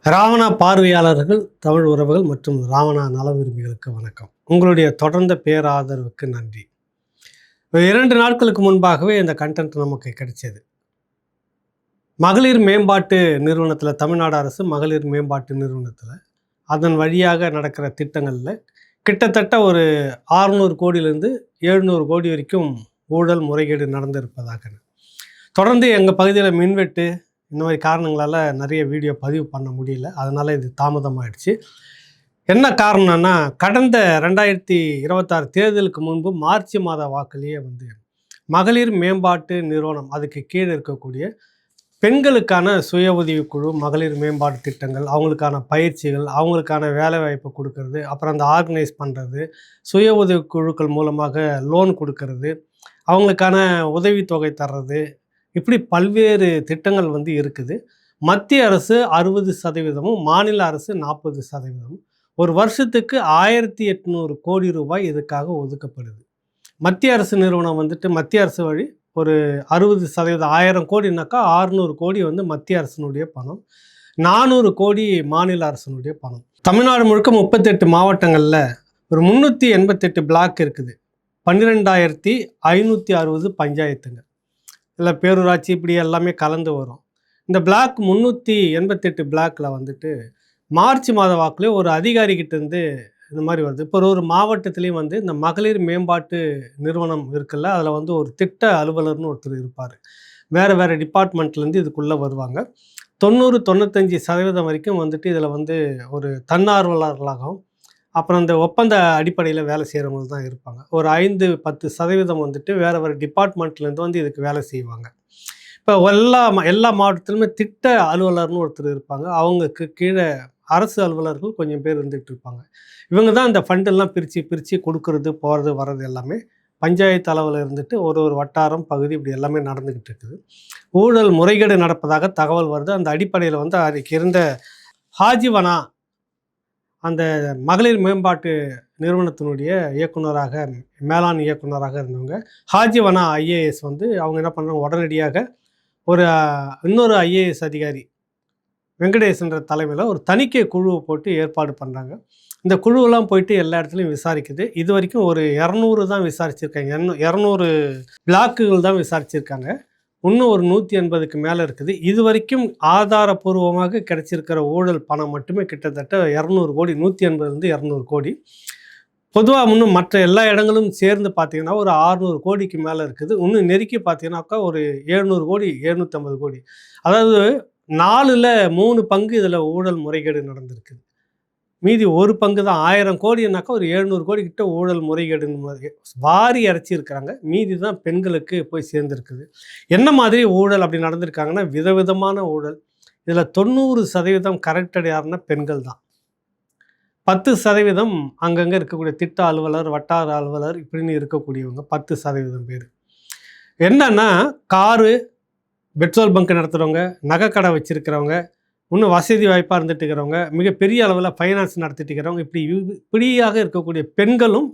ராவணா பார்வையாளர்கள், தமிழ் உறவுகள் மற்றும் ராவணா நல விரும்பிகளுக்கு வணக்கம். உங்களுடைய தொடர்ந்த பேராதரவுக்கு நன்றி. 2 நாட்களுக்கு முன்பாகவே இந்த கன்டென்ட் நமக்கு கிடைச்சது. மகளிர் மேம்பாட்டு நிறுவனத்தில, தமிழ்நாடு அரசு மகளிர் மேம்பாட்டு நிறுவனத்தில, அதன் வழியாக நடக்கிற திட்டங்கள்ல கிட்டத்தட்ட ஒரு 600 கோடியிலிருந்து 700 கோடி வரைக்கும் ஊழல், முறைகேடு நடந்திருப்பதாக. தொடர்ந்து எங்கள் பகுதியில் மின்வெட்டு இந்த மாதிரி காரணங்களால் நிறைய வீடியோ பதிவு பண்ண முடியல. அதனால் இது தாமதமாகிடுச்சு. என்ன காரணம்னா, கடந்த 2026 தேர்தலுக்கு முன்பு மார்ச் மாத வாக்கிலேயே மகளிர் மேம்பாட்டு நிறுவனம், அதுக்கு கீழே இருக்கக்கூடிய பெண்களுக்கான சுய உதவிக்குழு, மகளிர் மேம்பாட்டு திட்டங்கள், அவங்களுக்கான பயிற்சிகள், அவங்களுக்கான வேலைவாய்ப்பு கொடுக்கறது, அப்புறம் அந்த ஆர்கனைஸ் பண்ணுறது, சுய உதவி குழுக்கள் மூலமாக லோன் கொடுக்கறது, அவங்களுக்கான உதவித்தொகை தர்றது, இப்படி பல்வேறு திட்டங்கள் இருக்குது. மத்திய அரசு 60%, மாநில அரசு 40%. ஒரு வருஷத்துக்கு 1800 கோடி ரூபாய் இதுக்காக ஒதுக்கப்படுது. மத்திய அரசு நிறுவனம் மத்திய அரசு வழி ஒரு 60%, 1000 கோடினாக்கா 600 கோடி மத்திய அரசினுடைய பணம், 400 கோடி மாநில அரசினுடைய பணம். தமிழ்நாடு முழுக்க 38 மாவட்டங்களில் ஒரு 388 பிளாக் இருக்குது. 12,560 பஞ்சாயத்துங்க, இல்லை பேரூராட்சி, இப்படி எல்லாமே கலந்து வரும். இந்த பிளாக் 388 பிளாக்கில் மார்ச் மாத வாக்குலேயே ஒரு அதிகாரிகிட்டேருந்து இந்த மாதிரி வருது. இப்போ ஒரு மாவட்டத்துலேயும் இந்த மகளிர் மேம்பாட்டு நிறுவனம் இருக்குல்ல, அதில் ஒரு திட்ட அலுவலர்னு ஒருத்தர் இருப்பார். வேறு வேறு டிபார்ட்மெண்ட்லேருந்து இதுக்குள்ளே வருவாங்க. 90-95% வரைக்கும் இதில் ஒரு தன்னார்வலர்களாகவும், அப்புறம் இந்த ஒப்பந்த அடிப்படையில் வேலை செய்கிறவங்க தான் இருப்பாங்க. ஒரு 5-10% வேறு வேறு டிபார்ட்மெண்ட்லேருந்து இதுக்கு வேலை செய்வாங்க. இப்போ எல்லா மாவட்டத்திலுமே திட்ட அலுவலர்னு ஒருத்தர் இருப்பாங்க. அவங்களுக்கு கீழே அரசு அலுவலர்கள் கொஞ்சம் பேர் இருந்துகிட்டு இருப்பாங்க. இவங்க தான் இந்த ஃபண்டெல்லாம் பிரித்து கொடுக்கறது, போகிறது வர்றது எல்லாமே பஞ்சாயத்து அளவில் ஒரு வட்டாரம், பகுதி, இப்படி எல்லாமே நடந்துக்கிட்டு இருக்குது. ஊழல், முறைகேடு நடப்பதாக தகவல் வருது. அந்த அடிப்படையில் அதுக்கு இருந்த ஹாஜிவனா, அந்த மகளிர் மேம்பாட்டு நிறுவனத்தினுடைய இயக்குனராக, மேலாண் இயக்குனராக இருந்தவங்க ஹாஜிவனா ஐஏஎஸ் அவங்க என்ன பண்ணுறாங்க, உடனடியாக இன்னொரு ஐஏஎஸ் அதிகாரி வெங்கடேஷ்ன்ற தலைமையில் ஒரு தணிக்கை குழுவை போட்டு ஏற்பாடு பண்ணுறாங்க. இந்த குழுவெல்லாம் போயிட்டு எல்லா இடத்துலையும் விசாரிக்குது. இது வரைக்கும் ஒரு 200 தான் விசாரிச்சிருக்காங்க. 200 பிளாக்குகள் தான் விசாரிச்சிருக்காங்க. இன்னும் ஒரு 180க்கு மேலே இருக்குது. இது வரைக்கும் ஆதாரபூர்வமாக கிடைச்சிருக்கிற ஊழல் பணம் மட்டுமே கிட்டத்தட்ட 200 கோடி, 180லேருந்து 200 கோடி. பொதுவாக இன்னும் மற்ற எல்லா இடங்களும் சேர்ந்து பார்த்தீங்கன்னா ஒரு 600 கோடிக்கு மேலே இருக்குது. இன்னும் நெருக்கி பார்த்தீங்கன்னாக்கா ஒரு 700 கோடி, 750 கோடி. அதாவது 4ல் 3 பங்கு இதில் ஊழல், முறைகேடு நடந்திருக்குது. மீதி ஒரு பங்கு தான். 1000 கோடினாக்கா ஒரு 700 கோடி கிட்ட ஊழல், முறைகேடுன்னு வாரி இறைச்சிருக்கிறாங்க. மீதி தான் பெண்களுக்கு போய் சேர்ந்துருக்குது. என்ன மாதிரி ஊழல் அப்படி நடந்திருக்காங்கன்னா, விதவிதமான ஊழல். இதில் 90% கரெக்டட் யாருன்னா பெண்கள் தான். 10% அங்கங்கே இருக்கக்கூடிய திட்ட அலுவலர், வட்டார அலுவலர், இப்படின்னு இருக்கக்கூடியவங்க 10% பேர். என்னன்னா, காரு, பெட்ரோல் பங்க் நடத்துகிறவங்க, நகைக்கடை வச்சுருக்கிறவங்க, இன்னும் வசதி வாய்ப்பாக இருந்துட்டு இருக்கிறவங்க, மிகப்பெரிய அளவில் ஃபைனான்ஸ் நடத்திட்டு இருக்கிறவங்க, இப்படியாக இருக்கக்கூடிய பெண்களும்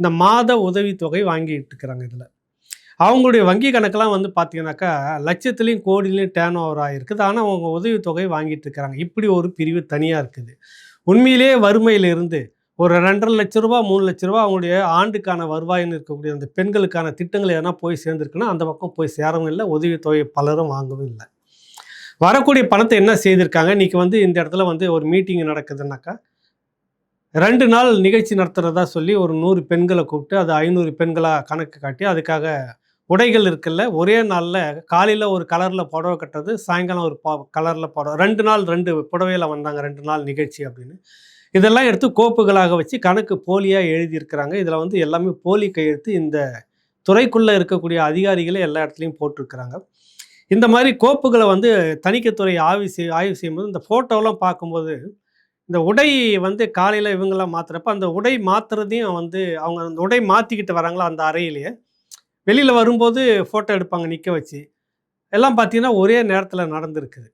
இந்த மாத உதவித்தொகை வாங்கிட்டு இருக்கிறாங்க. இதில் அவங்களுடைய வங்கி கணக்கெல்லாம் பார்த்தீங்கன்னாக்கா லட்சத்துலேயும் கோடிலையும் டேர்ன் ஓவர் ஆகிருக்குது. ஆனால் அவங்க உதவித்தொகை வாங்கிட்டு இருக்கிறாங்க. இப்படி ஒரு பிரிவு தனியாக இருக்குது. உண்மையிலேயே வறுமையில் இருந்து ஒரு 2.5 லட்ச ரூபா, 3 லட்ச ரூபா அவங்களுடைய ஆண்டுக்கான வருவாயின்னு இருக்கக்கூடிய அந்த பெண்களுக்கான திட்டங்கள் எதனா போய் சேர்ந்துருக்குன்னா அந்த பக்கம் போய் சேரவும் இல்லை, உதவித்தொகை பலரும் வாங்கவும் இல்லை. வரக்கூடிய பணத்தை என்ன செய்திருக்காங்க, இன்றைக்கி இந்த இடத்துல ஒரு மீட்டிங் நடக்குதுன்னாக்கா 2 நாள் நிகழ்ச்சி நடத்துகிறதா சொல்லி ஒரு 100 பெண்களை கூப்பிட்டு அது 500 பெண்களாக கணக்கு காட்டி அதுக்காக உடைகள் இருக்குல்ல, ஒரே நாளில் காலையில் ஒரு கலரில் புடவை கட்டுறது, சாயங்காலம் ஒரு கலரில் புடவை, 2 நாள் 2 புடவையில் வந்தாங்க, 2 நாள் நிகழ்ச்சி அப்படின்னு. இதெல்லாம் எடுத்து கோப்புகளாக வச்சு கணக்கு போலியாக எழுதியிருக்கிறாங்க. இதில் எல்லாமே போலி கையெழுத்து. இந்த துறைக்குள்ளே இருக்கக்கூடிய அதிகாரிகளே எல்லா இடத்துலையும் போட்டிருக்கிறாங்க. இந்த மாதிரி கோப்புகளை தணிக்கைத்துறை ஆய்வு செய்யும்போது இந்த ஃபோட்டோலாம் பார்க்கும்போது இந்த உடை காலையில் இவங்கெல்லாம் மாற்றுறப்ப அந்த உடை மாற்றுறதையும் அவங்க அந்த உடை மாற்றிக்கிட்டு வராங்களா அந்த அறையிலேயே, வெளியில் வரும்போது ஃபோட்டோ எடுப்பாங்க நிற்க வச்சு. எல்லாம் பார்த்தீங்கன்னா ஒரே நேரத்தில் நடந்திருக்குது.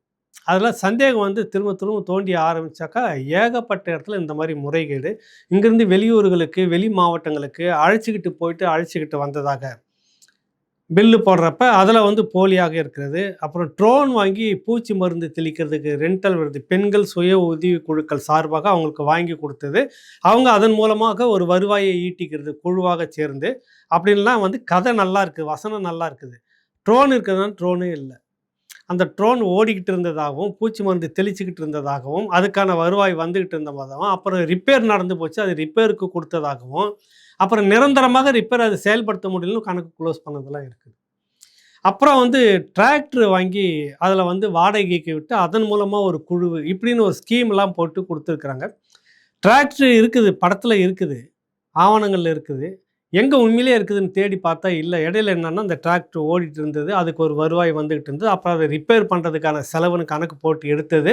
அதில் சந்தேகம் திரும்ப திரும்ப தோண்டி ஆரம்பித்தாக்கா ஏகப்பட்ட இடத்துல இந்த மாதிரி முறைகேடு. இங்கேருந்து வெளியூர்களுக்கு, வெளி மாவட்டங்களுக்கு அழைச்சிக்கிட்டு வந்ததாக பில்லு போடுறப்ப அதில் வந்து போலியாக இருக்கிறது. அப்புறம் ட்ரோன் வாங்கி பூச்சி மருந்து தெளிக்கிறதுக்கு ரெண்டல் வருது. பெண்கள் சுய உதவி குழுக்கள் சார்பாக அவங்களுக்கு வாங்கி கொடுத்தது. அவங்க அதன் மூலமாக ஒரு வருவாயை ஈட்டிக்கிறது குழுவாக சேர்ந்து. அப்படின்லாம் வந்து கதை நல்லா இருக்குது, வசனம் நல்லா இருக்குது. ட்ரோன் இருக்கிறதுனால ட்ரோனே இல்லை. அந்த ட்ரோன் ஓடிக்கிட்டு இருந்ததாகவும், பூச்சி மருந்து தெளிச்சுக்கிட்டு இருந்ததாகவும், அதுக்கான வருவாய் வந்துகிட்டு இருந்ததாகவும், அப்புறம் ரிப்பேர் நடந்து போச்சு. அது ரிப்பேருக்கு குடுத்ததாகவும், அப்புறம் நிரந்தரமாக ரிப்பேர் அது செயல்படுத்த முடியலன்னு கணக்கு க்ளோஸ் பண்ணதெல்லாம் இருக்குது. அப்புறம் வந்து டிராக்டர் வாங்கி அதில வந்து வாடகைக்கு விட்டு, அதன் மூலமா ஒரு குழு இப்படின்னு ஒரு ஸ்கீம்லாம் போட்டு குடுத்துருக்குறாங்க. டிராக்டர் இருக்குது, படத்தில இருக்குது, ஆவணங்கள்ல இருக்குது. எங்க உண்மையிலேயே இருக்குதுன்னு தேடி பார்த்தா இல்ல. இடையில என்னன்னா, அந்த டிராக்டர் ஓடிட்டு இருந்தது. அதுக்கு ஒரு வருவாய் வந்துகிட்டு இருந்தது. அப்புறம் அத ரிப்பேர் பண்றதுக்கான செலவுன்னு கணக்கு போட்டு எடுத்தது.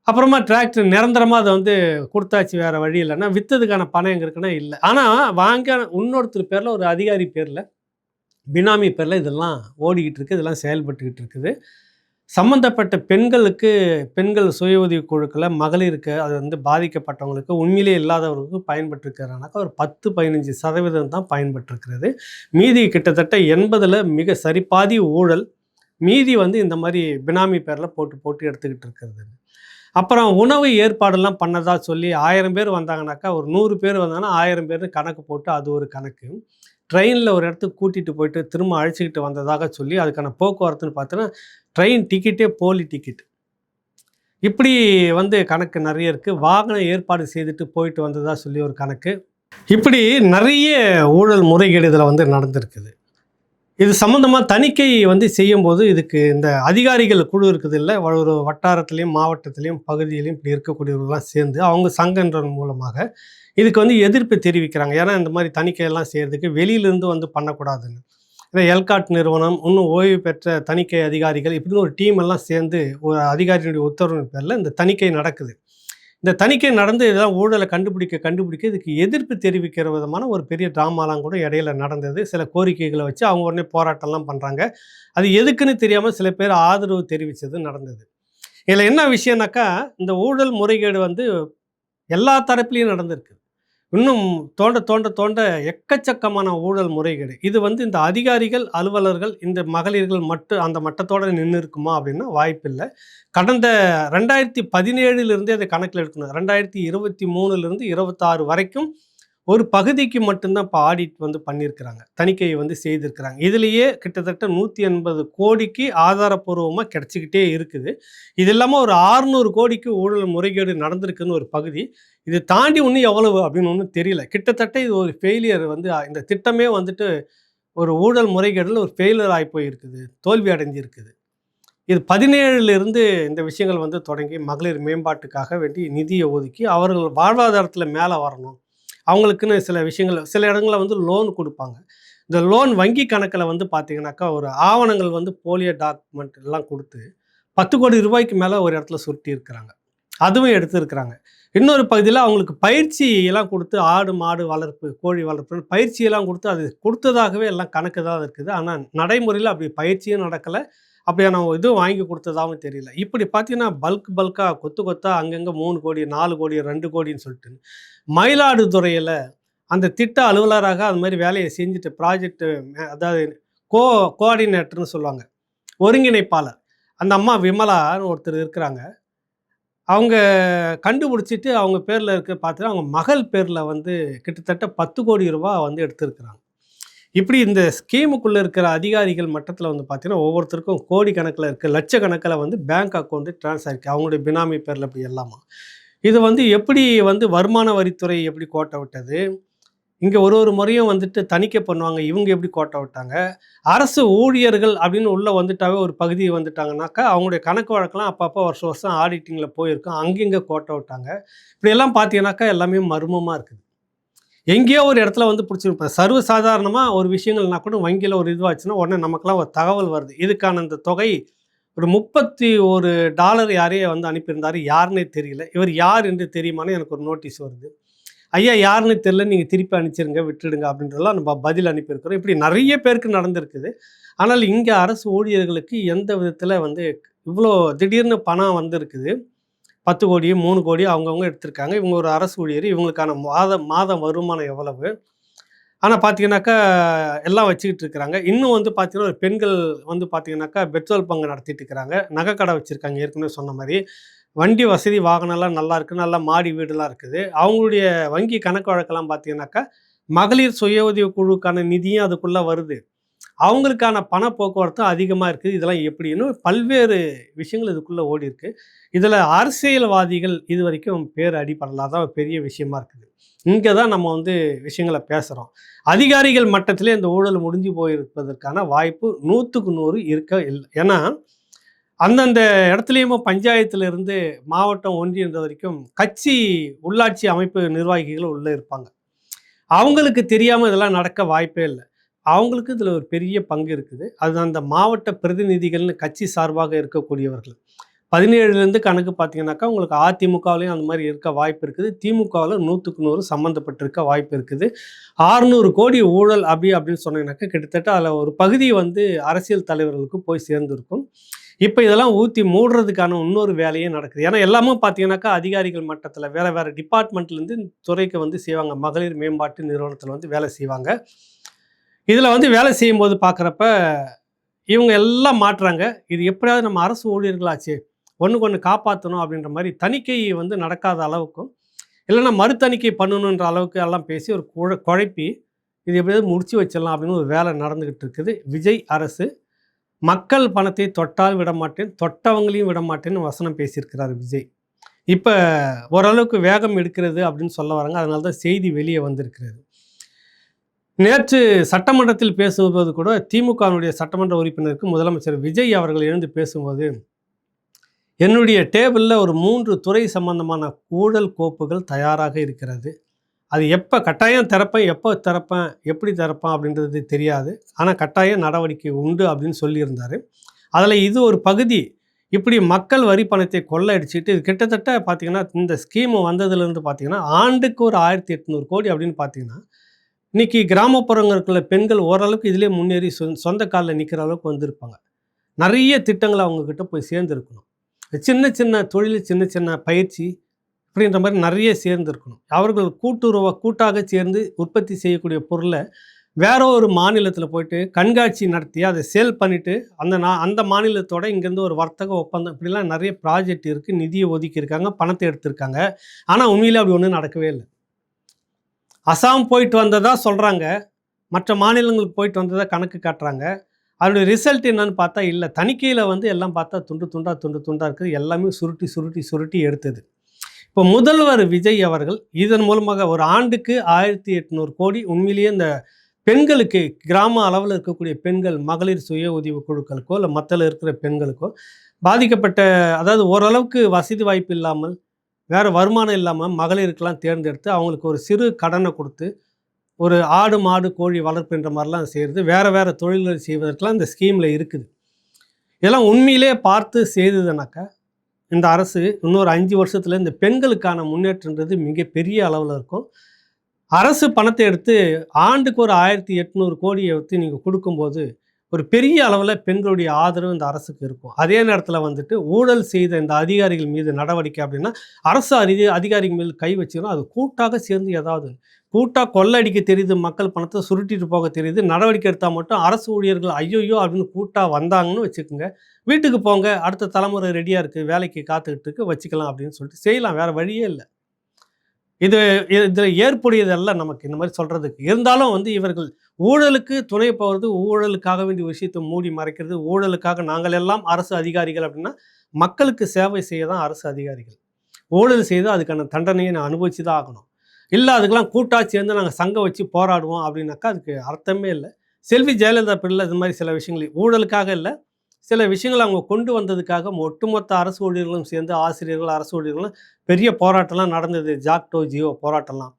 அப்புறமா டிராக்டர் நிரந்தரமா அத வந்து குடுத்தாச்சு வேற வழி இல்லன்னா, வித்ததுக்கான பணம் எங்க இருக்குன்னா இல்ல. ஆனா வாங்க இன்னொருத்தர் பேர்ல ஒரு அதிகாரி பேர்ல, பினாமி பேர்ல இதெல்லாம் ஓடிக்கிட்டு இருக்கு. இதெல்லாம் செயல்பட்டுக்கிட்டு இருக்குது. சம்மந்தப்பட்ட பெண்களுக்கு பெண்கள் சுய உதவி குழுக்கள மகளிருக்கு அது வந்து பாதிக்கப்பட்டவங்களுக்கு உண்மையிலேயே இல்லாதவர்களுக்கு பயன்பட்டுருக்கிறனாக்கா ஒரு 10, 15% தான் பயன்பட்டுருக்கிறது. மீதி கிட்டத்தட்ட 80ல மிக சரிபாதி ஊழல். மீதி வந்து இந்த மாரி பினாமி பேர்ல போட்டு, போட்டு எடுத்துக்கிட்டு இருக்கிறது. அப்புறம் உணவு ஏற்பாடெல்லாம் பண்ணதா சொல்லி 1000 பேர் வந்தாங்கனாக்கா, ஒரு 100 பேர் வந்தாங்கன்னா 1000 பேர்ன்னு கணக்கு போட்டு அது ஒரு கணக்கு. ட்ரெயின்ல ஒரு இடத்துக்கு கூட்டிட்டு போயிட்டு திரும்ப அழைச்சுக்கிட்டு வந்ததாக சொல்லி அதுக்கான போக்குவரத்துன்னு பார்த்தோன்னா, ட்ரெயின் டிக்கெட்டே போலி டிக்கெட். இப்படி வந்து கணக்கு நெறைய இருக்கு. வாகனம் ஏற்பாடு செய்துட்டு போயிட்டு வந்ததா சொல்லி ஒரு கணக்கு. இப்படி நெறைய ஊழல் முறைகேடு இதில வந்து நடந்திருக்குது. இது சம்மந்தமா தணிக்கை வந்து செய்யும்போது, இதுக்கு இந்த அதிகாரிகள் குழு இருக்குதுல்ல, ஒரு வட்டாரத்திலயும், மாவட்டத்திலயும், பகுதியிலயும் இப்படி இருக்கக்கூடியவர்கள்லாம் சேர்ந்து, அவங்க சங்கன்றன் மூலமாக இதுக்கு வந்து எதிர்ப்பு தெரிவிக்கிறாங்க. ஏன்னா, இந்த மாரி தணிக்கையெல்லாம் செய்றதுக்கு வெளியிலிருந்து வந்து பண்ணக்கூடாதுன்னு. ஏன்னா, எல்காட் நிறுவனம், இன்னும் ஓய்வு பெற்ற தணிக்கை அதிகாரிகள் இப்படின்னு ஒரு டீம் எல்லாம் சேர்ந்து, ஒரு அதிகாரியினுடைய உத்தரவின் பேர்ல இந்த தணிக்கை நடக்குது. இந்த தணிக்கை நடந்து இதெல்லாம் ஊழல கண்டுபிடிக்க இதுக்கு எதிர்ப்பு தெரிவிக்கிற விதமான ஒரு பெரிய ட்ராமாலாம் கூட இடையில நடந்தது. சில கோரிக்கைகள வச்சு அவங்க உடனே போராட்டம்லாம் பண்றாங்க. அது எதுக்குன்னு தெரியாம சில பேர் ஆதரவு தெரிவிச்சது நடந்தது. இதுல என்ன விஷயம்னாக்கா, இந்த ஊழல் முறைகேடு வந்து எல்லா தரப்பிலயும் நடந்திருக்கு. இன்னும் தோண்ட தோண்ட தோண்ட எக்கச்சக்கமான ஊழல் முறைகேடு. இது வந்து இந்த அதிகாரிகள், அலுவலர்கள், இந்த மகளிர்கள் மட்டும் அந்த மட்டத்தோட நின்னு இருக்குமா அப்படின்னா வாய்ப்பில்ல. கடந்த 2017லிருந்தே அத கணக்கில எடுக்கணும். 2023லிருந்து 26 வரைக்கும் ஒரு பகுதிக்கு மட்டும் தான் இப்ப ஆடிட் வந்து பண்ணியிருக்கிறாங்க. தணிக்கையை வந்து செய்திருக்கிறாங்க. இதிலேயே கிட்டத்தட்ட 180 கோடிக்கு ஆதாரப்பூர்வமா கிடைச்சுக்கிட்டே இருக்குது. இது இல்லாம ஒரு 600 கோடிக்கு ஊழல் முறைகேடு நடந்திருக்குன்னு ஒரு பகுதி. இது தாண்டி இன்னும் எவ்வளவு அப்படின்னு ஒண்ணும் தெரியல. கிட்டத்தட்ட இது ஒரு ஃபெயிலியர் வந்து இந்த திட்டமே வந்துட்டு ஒரு ஊழல் முறைகேடுல ஒரு ஃபெயிலியர் ஆயி போயிருக்குது. தோல்வி அடைஞ்சிருக்குது. இது 17லிருந்து இந்த விஷயங்கள் வந்து தொடங்கி மகளிர் மேம்பாட்டுக்காக வேண்டி நிதிய ஒதுக்கி அவர்கள் வாழ்வாதாரத்தில மேல வரணும். அவங்களுக்குன்னு சில விஷயங்கள் சில இடங்கள்ல வந்து லோன் குடுப்பாங்க. இந்த லோன் வங்கி கணக்குல வந்து பார்த்தீங்கன்னாக்கா, ஒரு ஆவணங்கள் வந்து போலியோ டாக்குமெண்ட் எல்லாம் குடுத்து ரூ. 10,00,00,000 மேல ஒரு இடத்துல சுருட்டியிருக்கிறாங்க. அதுவும் எடுத்திருக்கிறாங்க. இன்னொரு பகுதியில அவங்களுக்கு பயிற்சி எல்லாம் குடுத்து ஆடு, மாடு வளர்ப்பு, கோழி வளர்ப்புன்னு பயிற்சியெல்லாம் குடுத்து அது குடுத்ததாகவே எல்லாம் கணக்கு தான் இருக்குது. ஆனா நடைமுறையில அப்படி பயிற்சியும் நடக்கல. அப்படியான இதுவும் வாங்கி குடுத்ததாவும் தெரியல. இப்படி பார்த்தீங்கன்னா, பல்க்கா கொத்து கொத்தா அங்கங்க 3,00,00,000, 4,00,00,000, 2,00,00,000ன்னு சொல்லிட்டு. மயிலாடுதுறையில அந்த திட்ட அலுவலராக அது மாரி வேலைய செஞ்சுட்டு ப்ராஜெக்ட் அதாவது கோ கோஆர்டினேட்டர்ன்னு சொல்லுவாங்க. ஒருங்கிணைப்பாளர். அந்த அம்மா விமலான்னு ஒருத்தர் இருக்கிறாங்க. அவங்க கண்டுபிடிச்சுட்டு அவங்க பேர்ல இருக்க பார்த்தீங்கன்னா, அவங்க மகள் பேர்ல வந்து கிட்டத்தட்ட ரூ. 10,00,00,000 வந்து எடுத்திருக்கிறாங்க. இப்படி இந்த ஸ்கீமுக்குள்ள இருக்கிற அதிகாரிகள் மட்டத்தில வந்து பார்த்தீங்கன்னா, ஒவ்வொருத்தருக்கும் கோடி கணக்கில இருக்கு, லட்சக்கணக்கில வந்து பேங்க் அக்கவுண்ட் ட்ரான்ஸ்ஃபர் ஆயிருக்கு. அவங்களுடைய பினாமி பேர்ல இப்படி எல்லாமா. இது வந்து எப்படி வந்து வருமான வரித்துறை எப்படி கோட்ட விட்டது? இங்க ஒரு ஒரு முறையும் வந்துட்டு தணிக்கை பண்ணுவாங்க. இவங்க எப்படி கோட்ட விட்டாங்க? அரசு ஊழியர்கள் அப்படின்னு உள்ள வந்துட்டாவே ஒரு பகுதி வந்துட்டாங்கனாக்கா, அவங்களுடைய கணக்கு வழக்கெல்லாம் அப்பப்போ வருஷம் வருஷம் ஆடிட்டிங்ல போயிருக்கும். அங்க இங்க கோட்ட விட்டாங்க. இப்படியெல்லாம் பார்த்தீங்கன்னாக்கா, எல்லாமே மர்மமா இருக்குது. எங்கேயோ ஒரு இடத்துல வந்து பிடிச்சிருப்பேன். சர்வ சாதாரணமா ஒரு விஷயங்கள்னா கூட வங்கியில ஒரு இதுவாச்சுன்னா, உடனே நமக்கெல்லாம் ஒரு தகவல் வருது. இதுக்கான இந்த தொகை ஒரு $31 யாரையோ வந்து அனுப்பியிருந்தாரு. யாருன்னே தெரியல. இவர் யார் என்று தெரியுமான்னு எனக்கு ஒரு நோட்டீஸ் வருது. ஐயா யாருன்னு தெரியல. நீங்க திருப்பி அனுப்பிச்சிருங்க, விட்டுடுங்க அப்படின்றதெல்லாம் நம்ம பதில் அனுப்பியிருக்கிறோம். இப்படி நெறைய பேருக்கு நடந்திருக்குது. ஆனால் இங்க அரசு ஊழியர்களுக்கு எந்த விதத்தில வந்து இவ்வளோ திடீர்னு பணம் வந்திருக்குது. 10,00,00,000, 3,00,00,000 அவங்கவங்க எடுத்திருக்காங்க. இவங்க ஒரு அரசு ஊழியர். இவங்களுக்கான மாத வருமானம் எவ்வளவு? ஆனால் பார்த்தீங்கன்னாக்கா எல்லாம் வச்சுக்கிட்டு இருக்கிறாங்க. இன்னும் வந்து பார்த்தீங்கன்னா, ஒரு பெண்கள் வந்து பார்த்தீங்கன்னாக்கா, பெட்ரோல் பங்க் நடத்திட்டு இருக்கிறாங்க. நகைக்கடை வச்சுருக்காங்க ஏற்கனவே சொன்ன மாரி. வண்டி வசதி, வாகனம்லாம் நல்லா இருக்கு. நல்லா மாடி வீடுலாம் இருக்குது. அவங்களுடைய வங்கி கணக்கு வழக்கெல்லாம் பார்த்தீங்கன்னாக்கா, மகளிர் சுய உதவி குழுவுக்கான நிதியும் அதுக்குள்ள வருது. அவங்களுக்கான பண போக்குவரத்தும் அதிகமா இருக்குது. இதெல்லாம் எப்படின்னு பல்வேறு விஷயங்கள் இதுக்குள்ள ஓடியிருக்கு. இதில அரசியல்வாதிகள் இதுவரைக்கும் பேர் அடிபடல. அதான் ஒரு பெரிய விஷயமா இருக்குது. இங்க தான் நம்ம வந்து விஷயங்கள பேசுறோம். அதிகாரிகள் மட்டத்திலே இந்த ஊழல் முடிஞ்சு போயிருப்பதற்கான வாய்ப்பு 100க்கு 100 இருக்க இல்ல. ஏன்னா, அந்தந்த இடத்துலயுமே பஞ்சாயத்திலிருந்து மாவட்டம், ஒன்றியம் வரைக்கும் கட்சி உள்ளாட்சி அமைப்பு நிர்வாகிகள் உள்ள இருப்பாங்க. அவங்களுக்கு தெரியாம இதெல்லாம் நடக்க வாய்ப்பே இல்ல. அவங்களுக்கு இதில ஒரு பெரிய பங்கு இருக்குது. அது அந்த மாவட்ட பிரதிநிதிகள்னு கட்சி சார்பாக இருக்கக்கூடியவர்கள். 17லேருந்து கணக்கு பார்த்தீங்கன்னாக்கா, உங்களுக்கு அதிமுகவிலயும் அந்த மாரி இருக்க வாய்ப்பு இருக்குது. திமுகவில 100க்கு 100 சம்மந்தப்பட்டிருக்க வாய்ப்பு இருக்குது. 600 கோடி ஊழல் அப்படின்னு சொன்னீங்கன்னாக்கா, கிட்டத்தட்ட அதில ஒரு பகுதி வந்து அரசியல் தலைவர்களுக்கு போய் சேர்ந்திருக்கும். இப்ப இதெல்லாம் ஊத்தி மூடுறதுக்கான இன்னொரு வேலையும் நடக்குது. ஏன்னா எல்லாமே பார்த்தீங்கன்னாக்கா, அதிகாரிகள் மட்டத்தில வேற வேற டிபார்ட்மெண்ட்லேருந்து துறைக்கு வந்து செய்வாங்க. மகளிர் மேம்பாட்டு நிறுவனத்தில வந்து வேலை செய்வாங்க. இதில வந்து வேலை செய்யும்போது பார்க்குறப்ப, இவங்க எல்லாம் மாட்றாங்க. இது எப்படியாவது நம்ம அரசு ஊழியர்களாச்சே, ஒண்ணுக்கு ஒண்ணு காப்பாத்தணும் அப்படின்ற மாரி தணிக்கை வந்து நடக்காத அளவுக்கும், இல்லன்னா மறுதணிக்கை பண்ணணுன்ற அளவுக்கு எல்லாம் பேசி ஒரு குழப்பி, இது எப்படியாவது முடிச்சு வச்சிடலாம் அப்படின்னு ஒரு வேலை நடந்துகிட்டு இருக்குது. விஜய் அரசு மக்கள் பணத்தை தொட்டால் விடமாட்டேன், தொட்டவங்களையும் விடமாட்டேன்னு வசனம் பேசியிருக்கிறார் விஜய். இப்ப ஓரளவுக்கு வேகம் எடுக்கிறது அப்படின்னு சொல்ல வராங்க. அதனால தான் செய்தி வெளியே வந்திருக்கிறது. நேற்று சட்டமன்றத்தில் பேசும்போது கூட திமுகவினுடைய சட்டமன்ற உறுப்பினருக்கு முதலமைச்சர் விஜய் அவர்கள் எழுந்து பேசும்போது, என்னுடைய டேபிள்ல ஒரு 3 துறை சம்பந்தமான ஊழல் கோப்புகள் தயாராக இருக்கிறது. அது எப்ப கட்டாயம் திறப்பேன், எப்போ திறப்பேன், எப்படி திறப்பேன் அப்படின்றது தெரியாது. ஆனா கட்டாயம் நடவடிக்கை உண்டு அப்படின்னு சொல்லியிருந்தாரு. அதில இது ஒரு பகுதி. இப்படி மக்கள் வரி பணத்தை கொள்ளையடிச்சுட்டு இது கிட்டத்தட்ட பார்த்தீங்கன்னா, இந்த ஸ்கீம் வந்ததுலேருந்து பார்த்தீங்கன்னா, ஆண்டுக்கு ஒரு 1800 கோடி அப்படின்னு பார்த்தீங்கன்னா, இன்னைக்கு கிராமப்புறங்களுக்குள்ள பெண்கள் ஓரளவுக்கு இதிலே முன்னேறி சொந்த கால்ல நிக்கிற அளவுக்கு வந்திருப்பாங்க. நெறைய திட்டங்கள் அவங்க கிட்ட போய் சேர்ந்திருக்கணும். சின்ன சின்ன தொழில், சின்ன சின்ன பயிற்சி இப்படின்ற மாரி நெறைய சேர்ந்திருக்கணும். அவர்கள் கூட்டாக சேர்ந்து உற்பத்தி செய்யக்கூடிய பொருள வேற ஒரு மாநிலத்தில போயிட்டு கண்காட்சி நடத்தி அத சேல் பண்ணிட்டு, அந்த மாநிலத்தோட இங்கேருந்து ஒரு வர்த்தக ஒப்பந்தம் இப்படிலாம் நெறைய ப்ராஜெக்ட் இருக்கு. நிதிய ஒதுக்கியிருக்காங்க, பணத்த எடுத்திருக்காங்க. ஆனா உண்மையிலே அப்படி ஒண்ணும் நடக்கவே இல்ல. அசாம் போயிட்டு வந்ததா சொல்றாங்க. மற்ற மாநிலங்களுக்கு போயிட்டு வந்ததா கணக்கு காட்டுறாங்க. அதனுடைய ரிசல்ட் என்னன்னு பார்த்தா இல்ல. தணிக்கையில வந்து எல்லாம் பார்த்தா துண்டு துண்டா, துண்டு துண்டா இருக்குது. எல்லாமே சுருட்டி, சுருட்டி, சுருட்டி எடுத்தது. இப்போ முதல்வர் விஜய் அவர்கள் இதன் மூலமாக ஒரு ஆண்டுக்கு 1800 கோடி உண்மையிலேயே இந்த பெண்களுக்கு கிராம அளவுல இருக்கக்கூடிய பெண்கள், மகளிர் சுய உதவி குழுக்களுக்கோ, இல்ல மத்தல இருக்கிற பெண்களுக்கோ பாதிக்கப்பட்ட அதாவது ஓரளவுக்கு வசதி வாய்ப்பு இல்லாமல், வேற வருமானம் இல்லாம மகளிருக்கெல்லாம் தேர்ந்தெடுத்து அவங்களுக்கு ஒரு சிறு கடன குடுத்து ஒரு ஆடு, மாடு, கோழி வளர்ப்புன்ற மாரிலாம் செய்றது. வேற வேற தொழில்கள் செய்வதற்கெல்லாம் இந்த ஸ்கீம்ல இருக்குது. இதெல்லாம் உண்மையிலேயே பார்த்து செய்ததுனாக்கா, இந்த அரசு இன்னொரு 5 வருஷத்துல இந்த பெண்களுக்கான முன்னேற்றம்ன்றது மிகப்பெரிய அளவுல இருக்கும். அரசு பணத்தை எடுத்து ஆண்டுக்கு ஒரு 1800 கோடிய வந்து நீங்க குடுக்கும்போது, ஒரு பெரிய அளவுல பெண்களுடைய ஆதரவு இந்த அரசுக்கு இருக்கும். அதே நேரத்துல வந்துட்டு ஊழல் செய்த இந்த அதிகாரிகள் மீது நடவடிக்கை அப்படின்னா, அரசு அதிகாரிகள் மேல் கை வச்சுரும். அது கூட்டாக சேர்ந்து ஏதாவது கூட்டா கொள்ளடிக்க தெரியுது, மக்கள் பணத்த சுருட்டிட்டு போக தெரியுது. நடவடிக்கை எடுத்தா மட்டும் அரசு ஊழியர்கள் ஐய்யய்யோ! அப்படின்னு கூட்டா வந்தாங்கன்னு வச்சுக்கங்க. வீட்டுக்கு போங்க. அடுத்த தலைமுறை ரெடியா இருக்கு. வேலைக்கு காத்துக்கிட்டு இருக்கு. வச்சுக்கலாம் அப்படின்னு சொல்லிட்டு செய்யலாம். வேற வழியே இல்ல. இது இதில ஏற்புடையதல்ல நமக்கு இந்த மாரி சொல்றதுக்கு. இருந்தாலும் வந்து இவர்கள் ஊழலுக்கு துணை போவது, ஊழலுக்காக வேண்டிய விஷயத்த மூடி மறைக்கிறது, ஊழலுக்காக நாங்கள் எல்லாம் அரசு அதிகாரிகள் அப்படின்னா, மக்களுக்கு சேவை செய்ய தான் அரசு அதிகாரிகள். ஊழல் செய்தா அதுக்கான தண்டனையை நான் அனுபவிச்சு தான் ஆகணும். இல்ல அதுக்கெல்லாம் கூட்டா சேர்ந்து நாங்க சங்கம் வச்சு போராடுவோம் அப்படின்னாக்கா, அதுக்கு அர்த்தமே இல்ல. செல்வி ஜெயலலிதா பிள்ளை இது மாரி சில விஷயங்கள் ஊழலுக்காக இல்ல, சில விஷயங்கள அவங்க கொண்டு வந்ததுக்காக ஒட்டுமொத்த அரசு ஊழியர்களும் சேர்ந்து ஆசிரியர்கள், அரசு ஊழியர்களும் பெரிய போராட்டம்லாம் நடந்தது. ஜாக்டோ, ஜியோ போராட்டம்லாம்.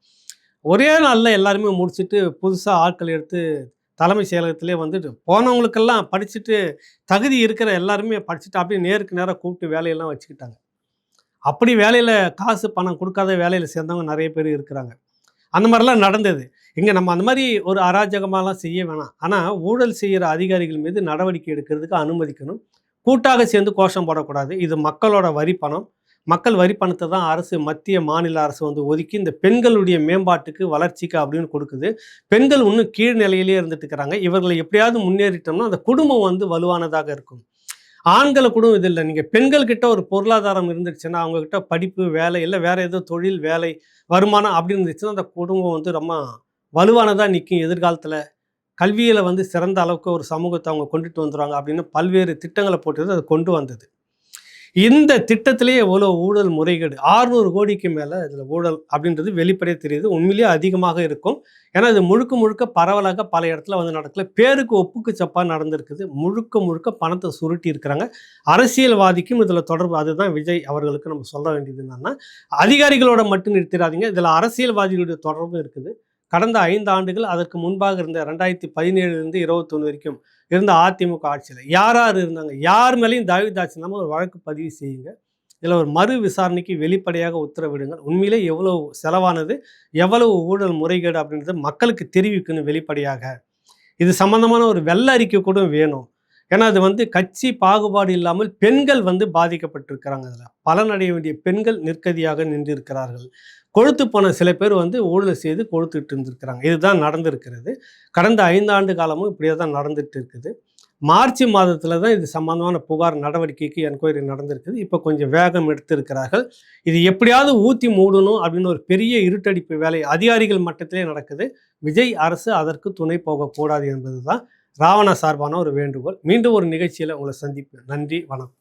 ஒரே நாள்ல எல்லாருமே முடிச்சுட்டு, புதுசா ஆட்கள் எடுத்து தலைமை செயலகத்திலே வந்துட்டு போனவங்களுக்கெல்லாம் படிச்சுட்டு தகுதி இருக்கிற எல்லாருமே படிச்சுட்டு அப்படியே நேருக்கு நேரா கூப்பிட்டு வேலையெல்லாம் வச்சுக்கிட்டாங்க. அப்படி வேலையில காசு, பணம் குடுக்காத வேலையில சேர்ந்தவங்க நெறைய பேர் இருக்கிறாங்க. அந்த மாரிலாம் நடந்தது. இங்க நம்ம அந்த மாரி ஒரு அராஜகமாலாம் செய்ய வேணாம். ஆனா, ஊழல் செய்யற அதிகாரிகள் மீது நடவடிக்கை எடுக்கிறதுக்கு அனுமதிக்கணும். கூட்டாக சேர்ந்து கோஷம் போடக்கூடாது. இது மக்களோட வரி பணம். மக்கள் வரி பணத்தை தான் அரசு, மத்திய மாநில அரசு வந்து ஒதுக்கி இந்த பெண்களுடைய மேம்பாட்டுக்கு, வளர்ச்சிக்கு அப்படின்னு கொடுக்குது. பெண்கள் இன்னும் கீழ் நிலையிலேயே இருந்துட்டு இருக்கிறாங்க. இவர்களை எப்படியாவது முன்னேறிட்டோம்னா அந்த குடும்பம் வந்து வலுவானதாக இருக்கும். ஆண்கள கூட இது இல்ல. நீங்க பெண்கள் கிட்ட ஒரு பொருளாதாரம் இருந்துச்சுன்னா, அவங்க கிட்ட படிப்பு, வேலை இல்ல வேற ஏதோ தொழில், வேலை, வருமானம் அப்படி இருந்துச்சுன்னா, அந்த குடும்பம் வந்து ரொம்ப வலுவானதா நிக்கும் எதிர்காலத்துல. கல்வியில வந்து சிறந்த அளவுக்கு ஒரு சமூகத்த அவங்க கொண்டுட்டு வந்துருவாங்க அப்படின்னு பல்வேறு திட்டங்கள போட்டது அது கொண்டு வந்தது. இந்த திட்டத்திலேயே எவ்வளோ ஊழல் முறைகேடு 600 கோடிக்கு மேல இதுல ஊழல் அப்படின்றது வெளிப்படையா தெரியுது. உண்மையிலேயே அதிகமாக இருக்கும். ஏன்னா இது முழுக்க முழுக்க பரவலாக பல இடத்துல வந்து நடக்கல. பேருக்கு ஒப்புக்கு சப்பா நடந்திருக்குது. முழுக்க முழுக்க பணத்தை சுருட்டி இருக்கிறாங்க. அரசியல்வாதிக்கும் இதுல தொடர்பு. அதுதான் விஜய் அவர்களுக்கு நம்ம சொல்ல வேண்டியது என்னன்னா, அதிகாரிகளோட மட்டும் நிறுத்திடாதீங்க. இதுல அரசியல்வாதிகளுடைய தொடர்பும் இருக்குது. கடந்த 5 ஆண்டுகள் அதற்கு முன்பாக இருந்த 2017லிருந்து 21 வரைக்கும் இருந்த அதிமுக ஆட்சியில யார் யார் இருந்தாங்க? யார் மேலயும் தயவு தாட்சியில்லாம ஒரு வழக்கு பதிவு செய்யுங்க. இதுல ஒரு மறு விசாரணைக்கு வெளிப்படையாக உத்தரவிடுங்கள். உண்மையிலே எவ்வளவு செலவானது, எவ்வளவு ஊழல் முறைகேடு அப்படின்றத மக்களுக்கு தெரிவிக்கணும் வெளிப்படையாக. இது சம்பந்தமான ஒரு வெள்ள அறிக்கை கூட வேணும். ஏன்னா அது வந்து கட்சி பாகுபாடு இல்லாமல் பெண்கள் வந்து பாதிக்கப்பட்டிருக்கிறாங்க. அதில் பலனடைய வேண்டிய பெண்கள் நிற்கதியாக நின்றிருக்கிறார்கள். கொழுத்து போன சில பேர் வந்து ஊழல் செய்து கொழுத்துட்டு இருந்திருக்கிறாங்க. இதுதான் நடந்திருக்கிறது. கடந்த 5 ஆண்டு காலமும் இப்படியே தான் நடந்துட்டு இருக்குது. மார்ச் மாதத்துல தான் இது சம்பந்தமான புகார் நடவடிக்கைக்கு என்கொயரி நடந்திருக்குது. இப்போ கொஞ்சம் வேகம் எடுத்திருக்கிறார்கள். இது எப்படியாவது ஊத்தி மூடணும் அப்படின்னு ஒரு பெரிய இருட்டடிப்பு வேலை அதிகாரிகள் மட்டத்திலே நடக்குது. விஜய் அரசு அதற்கு துணை போகக்கூடாது என்பதுதான் ராவண சார்பான ஒரு வேண்டுகோள். மீண்டும் ஒரு நிகழ்ச்சியில உங்களை சந்திப்பேன். நன்றி, வணக்கம்.